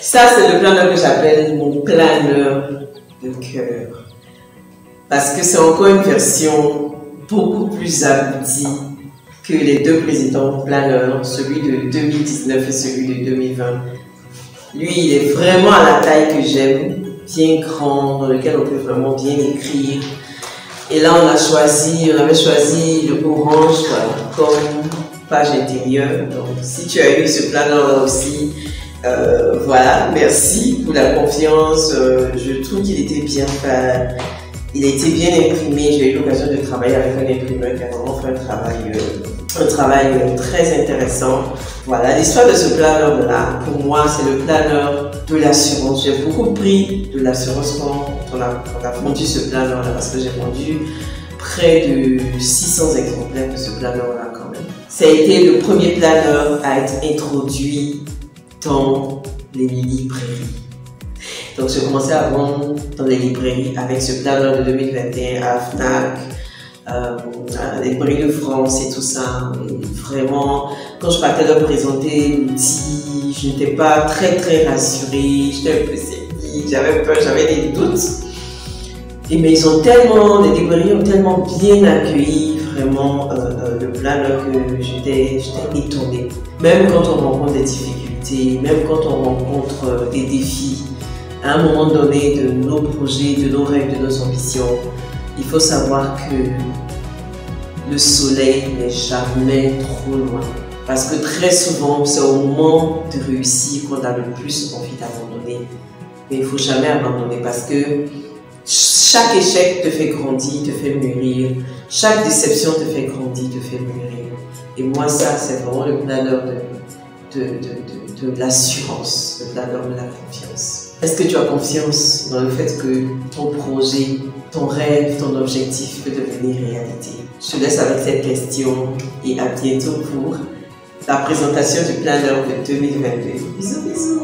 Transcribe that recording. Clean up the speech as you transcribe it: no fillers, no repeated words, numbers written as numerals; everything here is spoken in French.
Ça, c'est le planeur que j'appelle mon planeur de cœur. Parce que c'est encore une version beaucoup plus aboutie que les deux précédents planeurs, celui de 2019 et celui de 2020. Lui, il est vraiment à la taille que j'aime, bien grand, dans lequel on peut vraiment bien écrire. Et là, on avait choisi le orange comme page intérieure. Donc, si tu as eu ce planeur-là aussi, voilà, merci pour la confiance. Je trouve qu'il était bien fait. Il a été bien imprimé. J'ai eu l'occasion de travailler avec un imprimeur qui a vraiment fait un travail très intéressant. Voilà, l'histoire de ce planeur-là, pour moi, c'est le planeur de l'assurance. J'ai beaucoup pris de l'assurance quand on a vendu ce planeur-là, parce que j'ai vendu près de 600 exemplaires de ce planeur-là quand même. Ça a été le premier planeur à être introduit dans les librairies. Donc, j'ai commencé à vendre dans les librairies avec ce planeur de 2021 à Fnac, à les librairies de France et tout ça. Et vraiment, quand je partais leur présenter l'outil, je n'étais pas très rassurée, j'étais un peu sceptique, j'avais peur, j'avais des doutes. Et mais les librairies ont tellement bien accueilli vraiment le planeur que j'étais étonnée. Même quand on rencontre des difficultés, même quand on rencontre des défis, à un moment donné de nos projets, de nos rêves, de nos ambitions, il faut savoir que le soleil n'est jamais trop loin. Parce que très souvent, c'est au moment de réussir qu'on a le plus envie d'abandonner. Mais il ne faut jamais abandonner parce que chaque échec te fait grandir, te fait mûrir. Chaque déception te fait grandir, te fait mûrir. Et moi, ça, c'est vraiment le planeur de l'assurance, le planeur de la confiance. Est-ce que tu as confiance dans le fait que ton projet, ton rêve, ton objectif peut devenir réalité? Je te laisse avec cette question et à bientôt pour la présentation du planeur de 2022. Bisous, bisous!